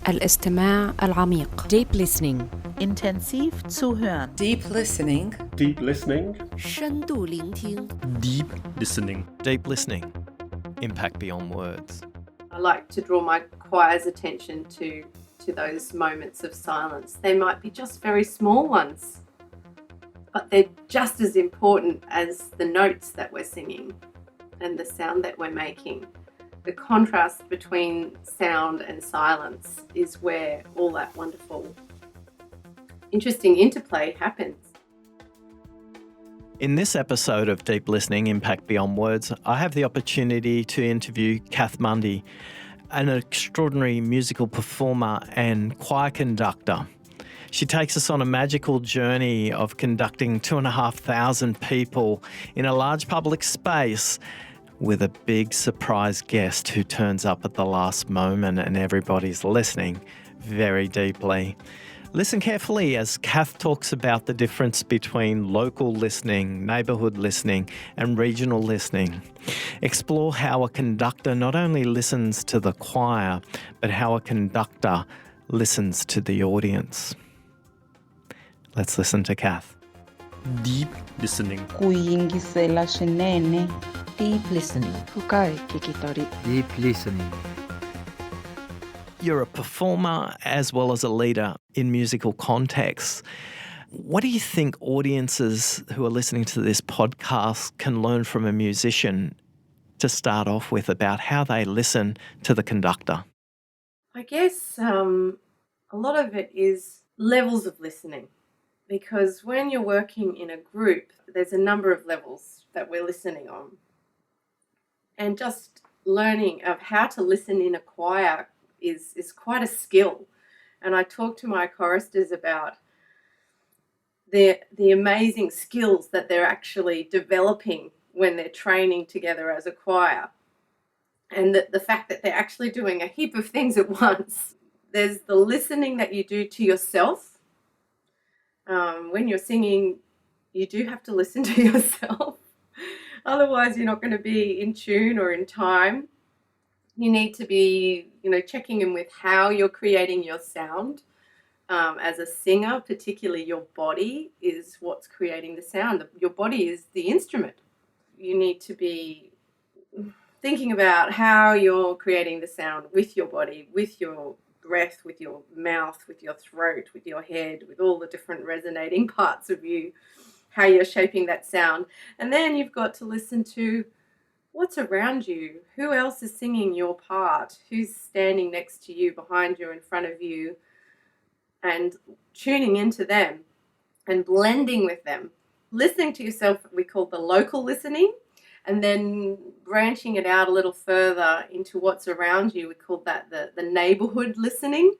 الاستماع العميق. Deep listening. Intensiv zuhören. Deep listening. Deep listening. 深度聆听. Deep listening. Deep listening. Impact beyond words. I like to draw my choir's attention to those moments of silence. They might be just very small ones, but they're just as important as the notes that we're singing and the sound that we're making. The contrast between sound and silence is where all that wonderful, interesting interplay happens. In this episode of Deep Listening, Impact Beyond Words, I have the opportunity to interview Cath Mundy, an extraordinary musical performer and choir conductor. She takes us on a magical journey of conducting 2,500 people in a large public space with a big surprise guest who turns up at the last moment and everybody's listening very deeply. Listen carefully as Cath talks about the difference between local listening, neighbourhood listening and regional listening. Explore how a conductor not only listens to the choir, but how a conductor listens to the audience. Let's listen to Cath. Deep listening. Kuyingisela swinene. Deep listening. Deep listening. You're a performer as well as a leader in musical contexts. What do you think audiences who are listening to this podcast can learn from a musician to start off with about how they listen to the conductor? I guess a lot of it is levels of listening, because when you're working in a group, there's a number of levels that we're listening on. And just learning of how to listen in a choir is quite a skill. And I talk to my choristers about the amazing skills that they're actually developing when they're training together as a choir. And the fact that they're actually doing a heap of things at once. There's the listening that you do to yourself. When you're singing, you do have to listen to yourself. Otherwise, you're not going to be in tune or in time. You need to be, checking in with how you're creating your sound. As a singer, particularly your body is what's creating the sound. Your body is the instrument. You need to be thinking about how you're creating the sound with your body, with your breath, with your mouth, with your throat, with your head, with all the different resonating parts of you, how you're shaping that sound. And then you've got to listen to what's around you, who else is singing your part, who's standing next to you, behind you, in front of you, and tuning into them and blending with them. Listening to yourself, we call the local listening, and then branching it out a little further into what's around you, we call that the neighbourhood listening.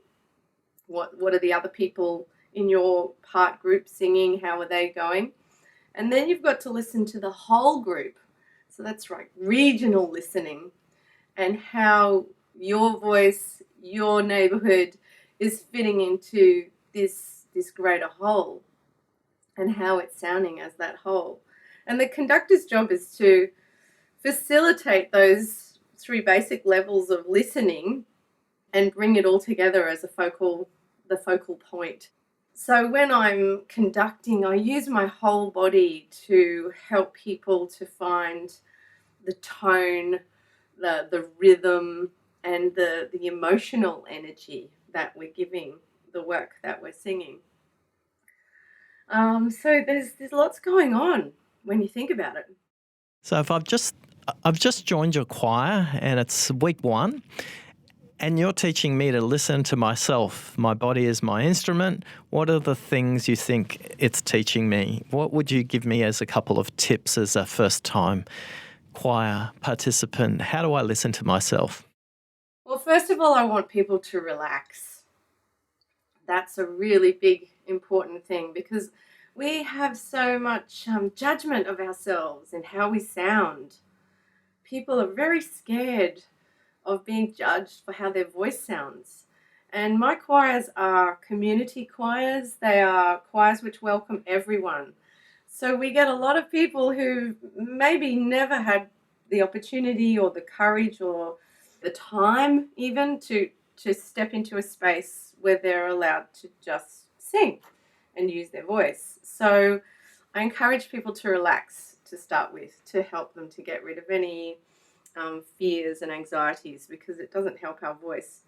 What are the other people in your part group singing? How are they going? And then you've got to listen to the whole group. So that's right, regional listening, and how your voice, your neighbourhood is fitting into this greater whole and how it's sounding as that whole. And the conductor's job is to facilitate those three basic levels of listening and bring it all together as the focal point. So when I'm conducting, I use my whole body to help people to find the tone, the rhythm, and the emotional energy that we're giving the work that we're singing. So there's lots going on when you think about it. So if I've just joined your choir and it's week one, and you're teaching me to listen to myself. My body is my instrument. What are the things you think it's teaching me? What would you give me as a couple of tips as a first-time choir participant? How do I listen to myself? Well, first of all, I want people to relax. That's a really big, important thing, because we have so much judgment of ourselves and how we sound. People are very scared of being judged for how their voice sounds. And my choirs are community choirs. They are choirs which welcome everyone. So we get a lot of people who maybe never had the opportunity or the courage or the time even to to step into a space where they're allowed to just sing and use their voice. So I encourage people to relax to start with, to help them to get rid of any fears and anxieties, because it doesn't help our voice.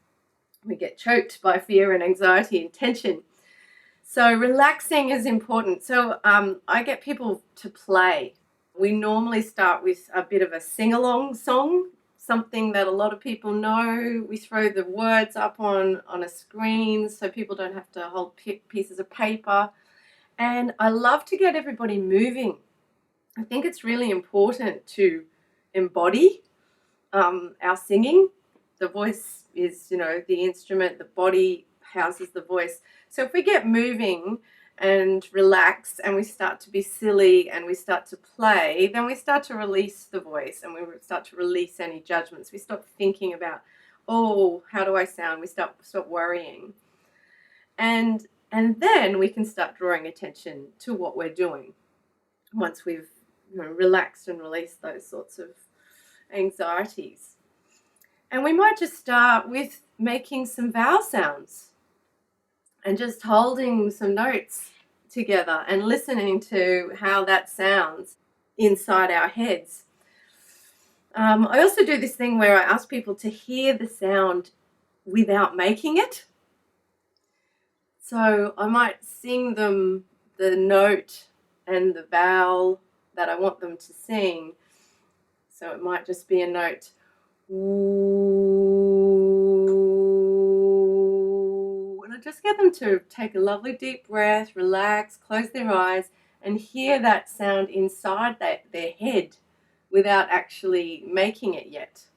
We get choked by fear and anxiety and tension. So relaxing is important. So I get people to play. We normally start with a bit of a sing-along song, something that a lot of people know. We throw the words up on a screen so people don't have to hold pieces of paper. And I love to get everybody moving. I think it's really important to embody our singing. The voice is, the instrument, the body houses the voice. So if we get moving and relax and we start to be silly and we start to play, then we start to release the voice and we start to release any judgments. We stop thinking about, how do I sound? We stop worrying. And then we can start drawing attention to what we're doing once we've relaxed and released those sorts of anxieties. And we might just start with making some vowel sounds and just holding some notes together and listening to how that sounds inside our heads. I also do this thing where I ask people to hear the sound without making it. So I might sing them the note and the vowel that I want them to sing. So it might just be a note. Ooh. And I just get them to take a lovely deep breath, relax, close their eyes, and hear that sound inside their head without actually making it yet.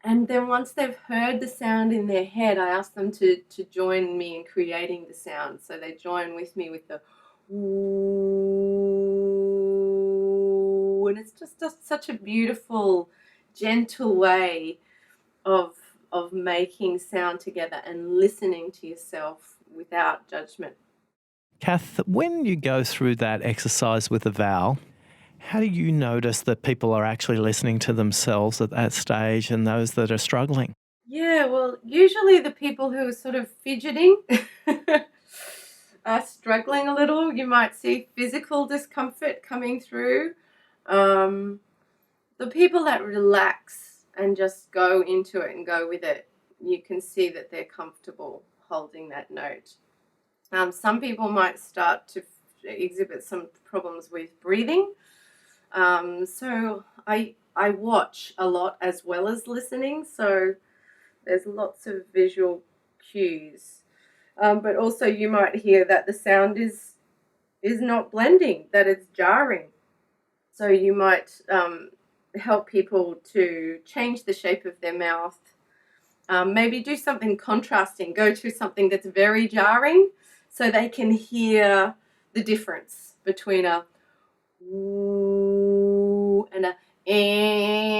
And then once they've heard the sound in their head, I ask them to join me in creating the sound. So they join with me with the ooh. And it's just such a beautiful, gentle way of making sound together and listening to yourself without judgment. Cath, when you go through that exercise with a vowel, how do you notice that people are actually listening to themselves at that stage and those that are struggling? Yeah, well, usually the people who are sort of fidgeting are struggling a little. You might see physical discomfort coming through. The people that relax and just go into it and go with it, you can see that they're comfortable holding that note. Some people might start to exhibit some problems with breathing. So I watch a lot as well as listening. So there's lots of visual cues. But also you might hear that the sound is not blending, that it's jarring. So you might help people to change the shape of their mouth. Maybe do something contrasting, go to something that's very jarring so they can hear the difference between a ooh and a eh.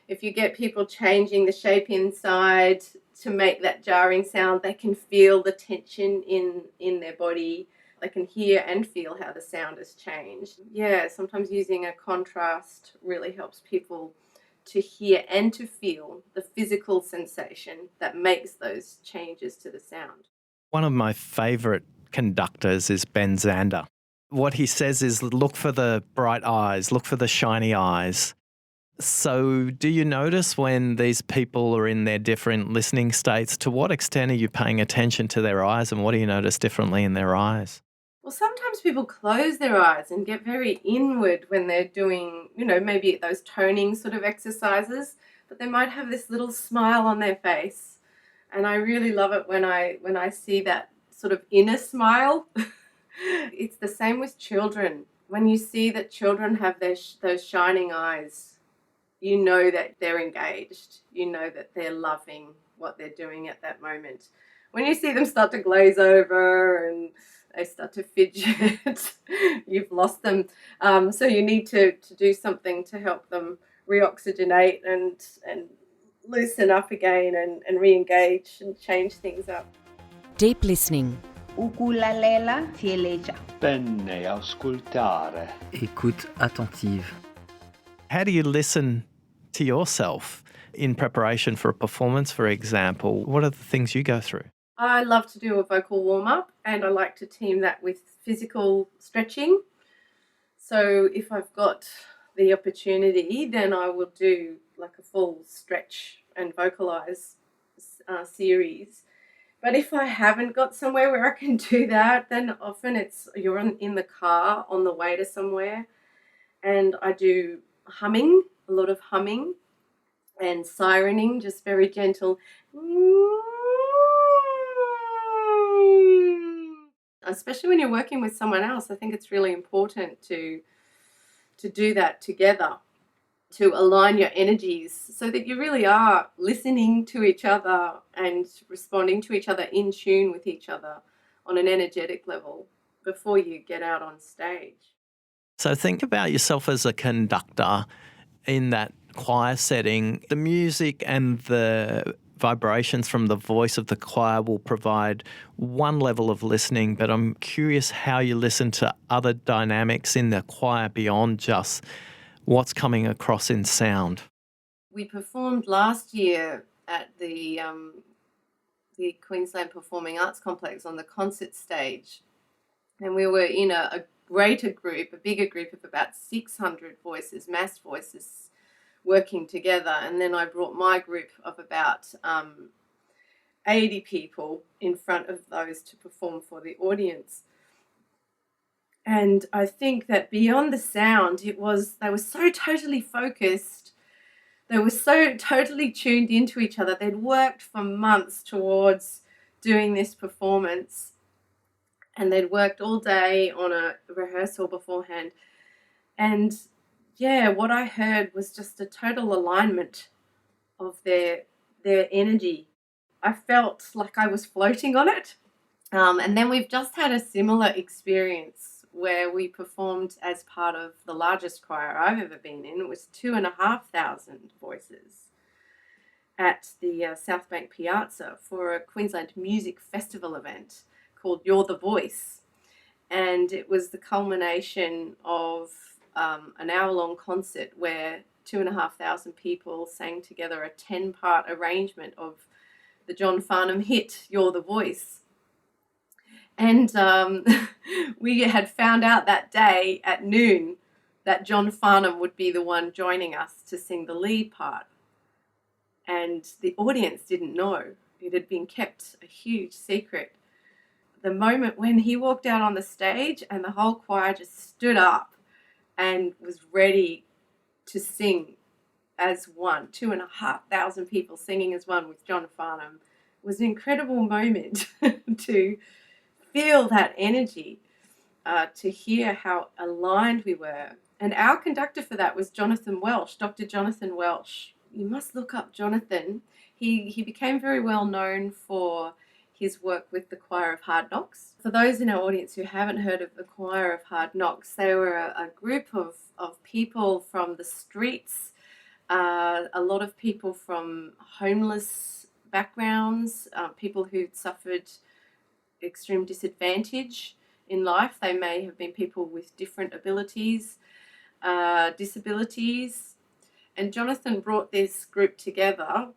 If you get people changing the shape inside to make that jarring sound, they can feel the tension in their body. They can hear and feel how the sound has changed. Yeah, sometimes using a contrast really helps people to hear and to feel the physical sensation that makes those changes to the sound. One of my favourite conductors is Ben Zander. What he says is look for the bright eyes, look for the shiny eyes. So do you notice when these people are in their different listening states, to what extent are you paying attention to their eyes and what do you notice differently in their eyes? Well, sometimes people close their eyes and get very inward when they're doing, maybe those toning sort of exercises, but they might have this little smile on their face. And I really love it when I see that sort of inner smile. It's the same with children. When you see that children have those shining eyes, you know that they're engaged. You know that they're loving what they're doing at that moment. When you see them start to glaze over and they start to fidget, you've lost them. So you need to do something to help them reoxygenate and loosen up again and re-engage and change things up. Deep listening Ukulele Tieleja. Penne ascoltare. Écoute attentive. How do you listen to yourself in preparation for a performance, for example? What are the things you go through? I love to do a vocal warm-up, and I like to team that with physical stretching. So if I've got the opportunity, then I will do like a full stretch and vocalize series. But if I haven't got somewhere where I can do that, then often you're in the car on the way to somewhere, and I do humming, a lot of humming and sirening, just very gentle. Especially when you're working with someone else, I think it's really important to do that together, to align your energies so that you really are listening to each other and responding to each other, in tune with each other on an energetic level before you get out on stage. So think about yourself as a conductor in that choir setting. The music and the vibrations from the voice of the choir will provide one level of listening, but I'm curious how you listen to other dynamics in the choir beyond just what's coming across in sound. We performed last year at the Queensland Performing Arts Complex on the concert stage, and we were in a bigger group of about 600 voices, mass voices, working together. And then I brought my group of about 80 people in front of those to perform for the audience. And I think that beyond the sound, they were so totally focused. They were so totally tuned into each other. They'd worked for months towards doing this performance, and they'd worked all day on a rehearsal beforehand. And yeah, what I heard was just a total alignment of their energy. I felt like I was floating on it. And then we've just had a similar experience where we performed as part of the largest choir I've ever been in. It was 2,500 voices at the South Bank Piazza for a Queensland Music Festival event called You're the Voice. And it was the culmination of an hour-long concert where 2,500 people sang together a 10-part arrangement of the John Farnham hit, You're the Voice. And we had found out that day at noon that John Farnham would be the one joining us to sing the lead part. And the audience didn't know. It had been kept a huge secret. The moment when he walked out on the stage and the whole choir just stood up and was ready to sing as one, 2,500 people singing as one with John Farnham, was an incredible moment to feel that energy, to hear how aligned we were. And our conductor for that was Jonathan Welsh, Dr. Jonathan Welsh. You must look up Jonathan. He became very well known for his work with the Choir of Hard Knocks. For those in our audience who haven't heard of the Choir of Hard Knocks, they were a group of people from the streets, a lot of people from homeless backgrounds, people who'd suffered extreme disadvantage in life. They may have been people with different abilities, disabilities. And Jonathan brought this group together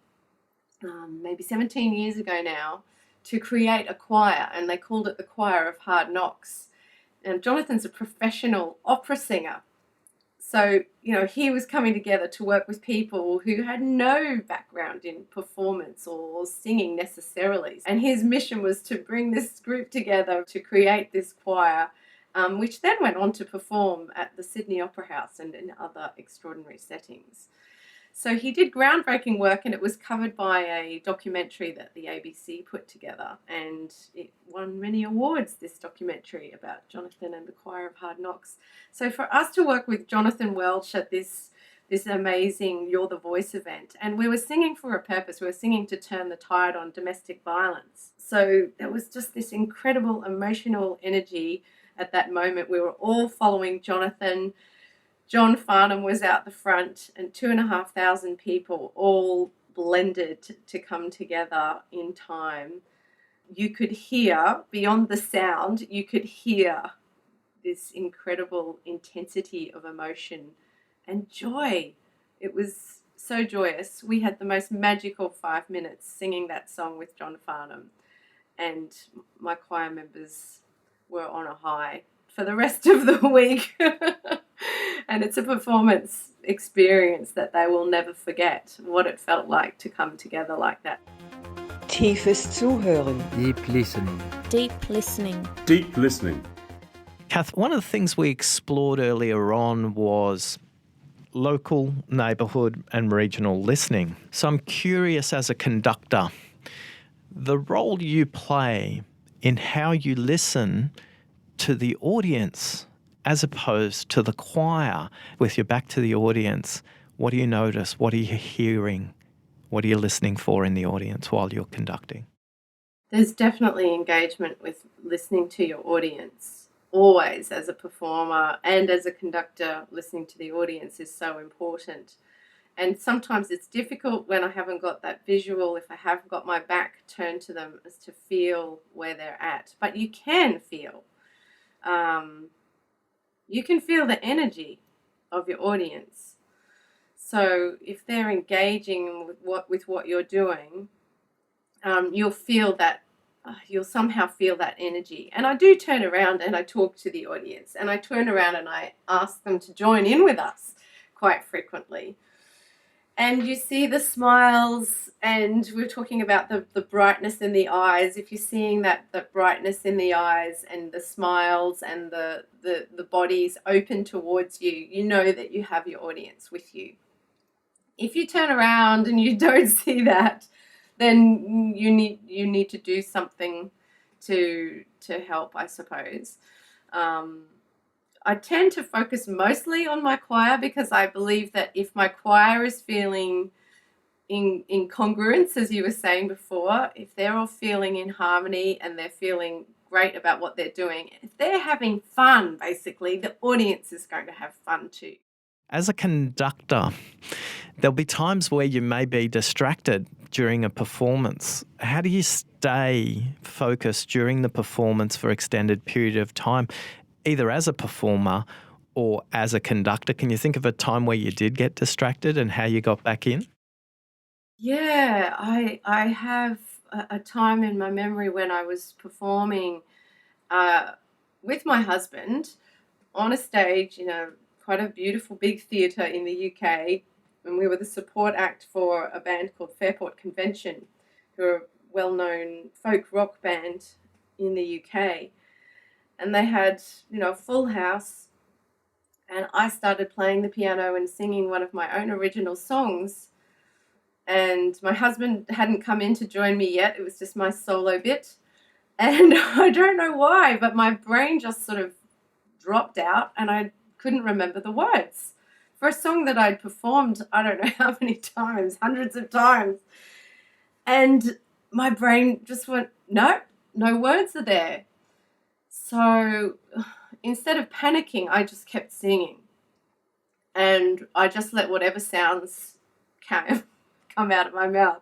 maybe 17 years ago now to create a choir, and they called it the Choir of Hard Knocks. And Jonathan's a professional opera singer. So, he was coming together to work with people who had no background in performance or singing necessarily. And his mission was to bring this group together to create this choir, which then went on to perform at the Sydney Opera House and in other extraordinary settings. So he did groundbreaking work, and it was covered by a documentary that the ABC put together, and it won many awards, this documentary about Jonathan and the Choir of Hard Knocks. So for us to work with Jonathan Welsh at this amazing You're the Voice event, and we were singing for a purpose. We were singing to turn the tide on domestic violence. So there was just this incredible emotional energy at that moment. We were all following Jonathan. John Farnham was out the front, and 2,500 people all blended to come together in time you could hear, beyond the sound, you could hear this incredible intensity of emotion and joy. It was so joyous. We had the most magical 5 minutes singing that song with John Farnham, and my choir members were on a high for the rest of the week. And it's a performance experience that they will never forget, what it felt like to come together like that. Tiefes Zuhören. Deep listening. Deep listening. Deep listening. Kath, one of the things we explored earlier on was local, neighbourhood and regional listening. So I'm curious, as a conductor, the role you play in how you listen to the audience as opposed to the choir. With your back to the audience, what do you notice? What are you hearing? What are you listening for in the audience while you're conducting? There's definitely engagement with listening to your audience. Always, as a performer and as a conductor, listening to the audience is so important. And sometimes it's difficult when I haven't got that visual, if I have got my back turned to them, as to feel where they're at. But you can feel. You can feel the energy of your audience. So if they're engaging with what you're doing, you'll feel that, you'll somehow feel that energy. And I do turn around and I talk to the audience, and I turn around and I ask them to join in with us quite frequently. And you see the smiles, and we're talking about the brightness in the eyes. If you're seeing that brightness in the eyes and the smiles and the bodies open towards you, you know that you have your audience with you. If you turn around and you don't see that, then you need to do something to help, I suppose. I tend to focus mostly on my choir, because I believe that if my choir is feeling in congruence, as you were saying before, if they're all feeling in harmony and they're feeling great about what they're doing, if they're having fun, basically, the audience is going to have fun too. As a conductor, there'll be times where you may be distracted during a performance. How do you stay focused during the performance for extended period of time, either as a performer or as a conductor? Can you think of a time where you did get distracted and how you got back in? Yeah, I have a time in my memory when I was performing with my husband on a stage in a quite a beautiful big theatre in the UK, and we were the support act for a band called Fairport Convention, who are a well-known folk rock band in the UK. And they had, a full house, and I started playing the piano and singing one of my own original songs. And my husband hadn't come in to join me yet. It was just my solo bit. And I don't know why, but my brain just sort of dropped out and I couldn't remember the words for a song that I'd performed, I don't know how many times, hundreds of times. And my brain just went, no words are there. So instead of panicking, I just kept singing. And I just let whatever sounds come out of my mouth.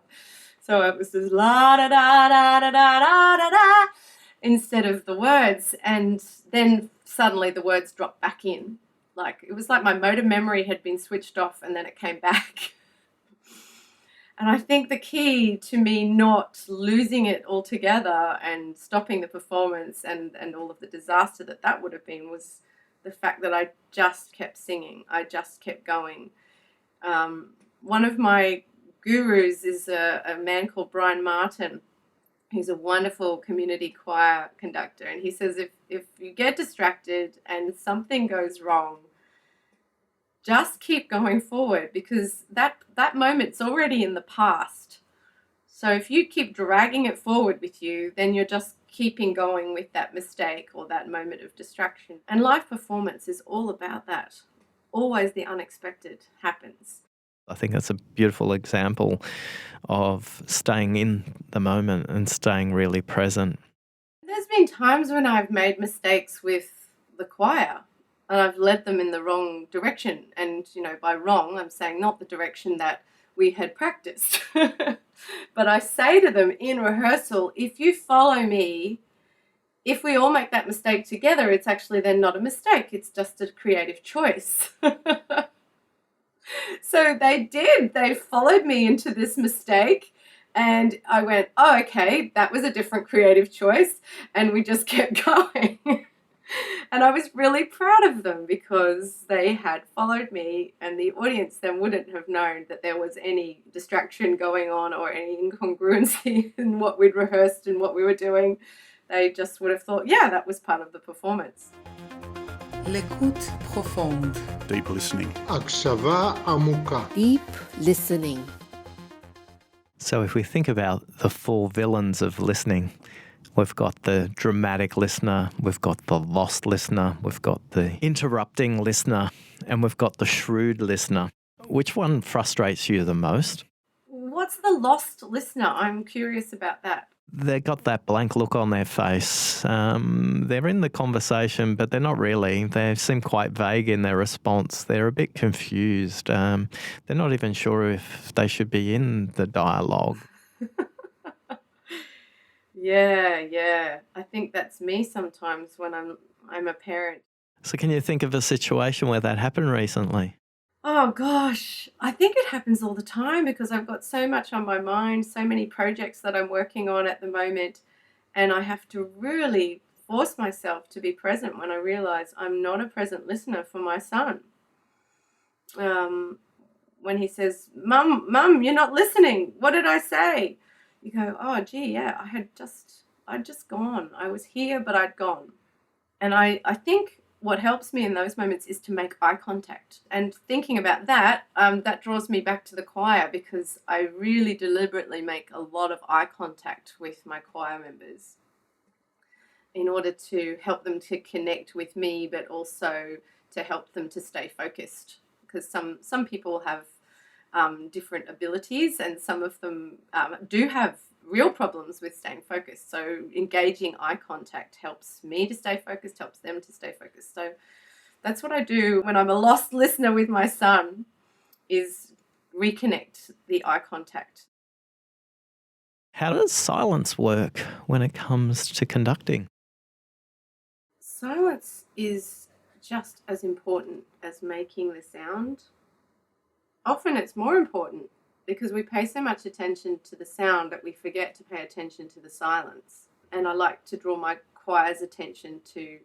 So it was just la da da da da da da da instead of the words. And then suddenly the words dropped back in. It was like my motor memory had been switched off and then it came back. And I think the key to me not losing it altogether and stopping the performance and all of the disaster that would have been was the fact that I just kept singing. I just kept going. One of my gurus is a man called Brian Martin. He's a wonderful community choir conductor. And he says if you get distracted and something goes wrong, just keep going forward, because that moment's already in the past. So if you keep dragging it forward with you, then you're just keeping going with that mistake or that moment of distraction. And live performance is all about that. Always the unexpected happens. I think that's a beautiful example of staying in the moment and staying really present. There's been times when I've made mistakes with the choir and I've led them in the wrong direction. And, by wrong, I'm saying not the direction that we had practiced. But I say to them in rehearsal, if you follow me, if we all make that mistake together, it's actually then not a mistake. It's just a creative choice. So they did. They followed me into this mistake. And I went, oh, okay, that was a different creative choice. And we just kept going. And I was really proud of them because they had followed me, and the audience then wouldn't have known that there was any distraction going on or any incongruency in what we'd rehearsed and what we were doing. They just would have thought, yeah, that was part of the performance. L'écoute profonde. Deep listening. הקשבה עמוקה. Deep listening. So if we think about the four villains of listening, we've got the dramatic listener, we've got the lost listener, we've got the interrupting listener, and we've got the shrewd listener. Which one frustrates you the most? What's the lost listener? I'm curious about that. They've got that blank look on their face. They're in the conversation, but they're not really. They seem quite vague in their response. They're a bit confused. They're not even sure if they should be in the dialogue. Yeah. I think that's me sometimes when I'm a parent. So can you think of a situation where that happened recently? Oh gosh, I think it happens all the time because I've got so much on my mind, so many projects that I'm working on at the moment, and I have to really force myself to be present when I realize I'm not a present listener for my son. When he says, Mum, you're not listening. What did I say? You go, oh gee, yeah, I'd just gone. I was here, but I'd gone. And I think what helps me in those moments is to make eye contact. And thinking about that, that draws me back to the choir because I really deliberately make a lot of eye contact with my choir members in order to help them to connect with me, but also to help them to stay focused. Because some people have different abilities, and some of them do have real problems with staying focused. So engaging eye contact helps me to stay focused, helps them to stay focused. So that's what I do when I'm a lost listener with my son, is reconnect the eye contact. How does silence work when it comes to conducting? Silence is just as important as making the sound. Often it's more important, because we pay so much attention to the sound that we forget to pay attention to the silence. And I like to draw my choir's attention to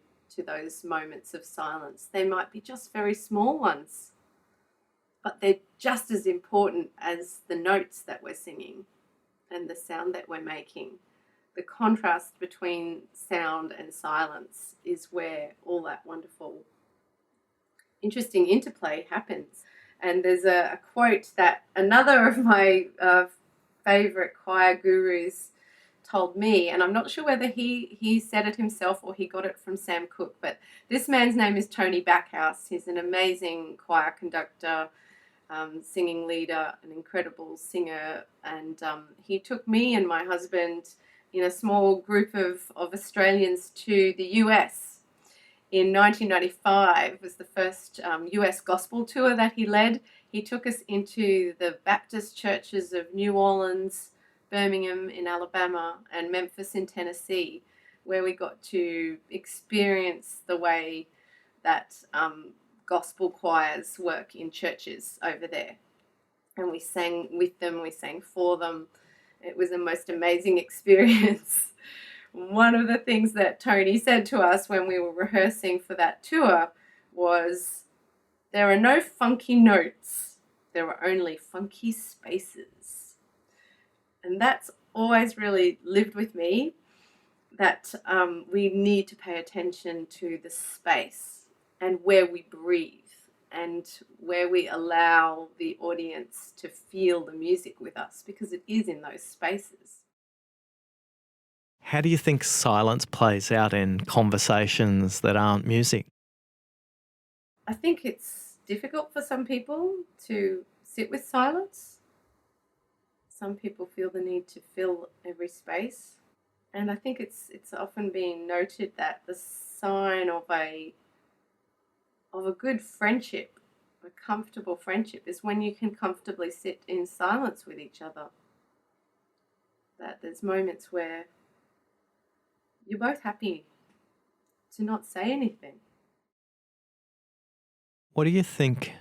those moments of silence. They might be just very small ones, but they're just as important as the notes that we're singing and the sound that we're making. The contrast between sound and silence is where all that wonderful, interesting interplay happens. And there's a quote that another of my favourite choir gurus told me, and I'm not sure whether he said it himself or he got it from Sam Cooke, but this man's name is Tony Backhouse. He's an amazing choir conductor, singing leader, an incredible singer, and he took me and my husband in a small group of Australians to the US. In 1995 was the first US gospel tour that he led. He took us into the Baptist churches of New Orleans, Birmingham in Alabama, and Memphis in Tennessee, where we got to experience the way that gospel choirs work in churches over there. And we sang with them, we sang for them. It was the most amazing experience. One of the things that Tony said to us when we were rehearsing for that tour was, there are no funky notes, there are only funky spaces. And that's always really lived with me, that we need to pay attention to the space and where we breathe and where we allow the audience to feel the music with us, because it is in those spaces. How do you think silence plays out in conversations that aren't music? I think it's difficult for some people to sit with silence. Some people feel the need to fill every space. And I think it's often been noted that the sign of a good friendship, a comfortable friendship is when you can comfortably sit in silence with each other. That there's moments where you're both happy to not say anything. What do you think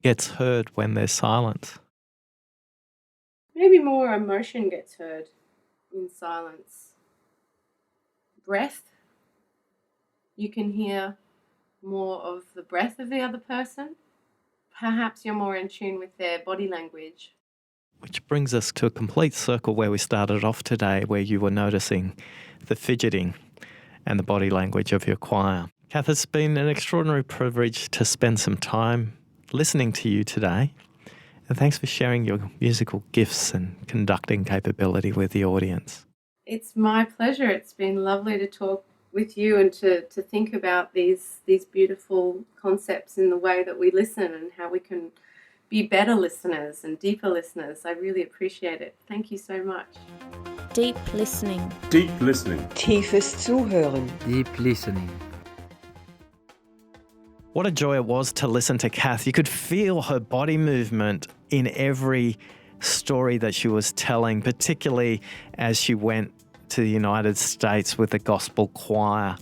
gets heard when there's silence? Maybe more emotion gets heard in silence. Breath. You can hear more of the breath of the other person. Perhaps you're more in tune with their body language. Which brings us to a complete circle where we started off today, where you were noticing the fidgeting and the body language of your choir. Cath, it's been an extraordinary privilege to spend some time listening to you today. And thanks for sharing your musical gifts and conducting capability with the audience. It's my pleasure. It's been lovely to talk with you and to think about these beautiful concepts in the way that we listen and how we can be better listeners and deeper listeners. I really appreciate it. Thank you so much. Deep listening. Deep listening. Tiefes Zuhören. Deep listening. What a joy it was to listen to Cath. You could feel her body movement in every story that she was telling, particularly as she went to the United States with the gospel choir.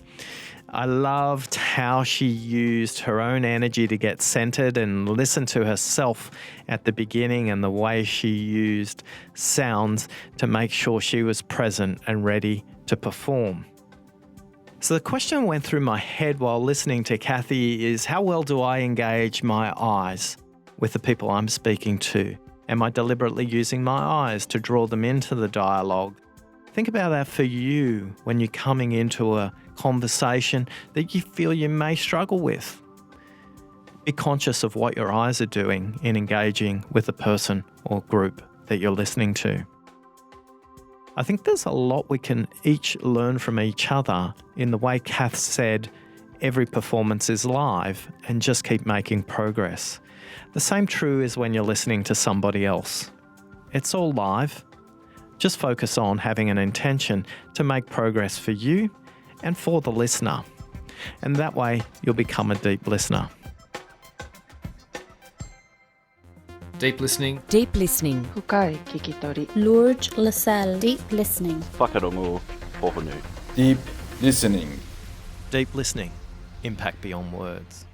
I loved how she used her own energy to get centered and listen to herself at the beginning, and the way she used sounds to make sure she was present and ready to perform. So the question that went through my head while listening to Cathy is, how well do I engage my eyes with the people I'm speaking to? Am I deliberately using my eyes to draw them into the dialogue? Think about that for you when you're coming into a conversation that you feel you may struggle with. Be conscious of what your eyes are doing in engaging with the person or group that you're listening to. I think there's a lot we can each learn from each other in the way Cath said, every performance is live and just keep making progress. The same true is when you're listening to somebody else. It's all live. Just focus on having an intention to make progress for you and for the listener. And that way you'll become a deep listener. Deep listening. Deep listening. Hukai kikitori. Lourdes Lassalle. Deep listening. Whakarongo pohonu. Deep listening. Deep listening. Impact beyond words.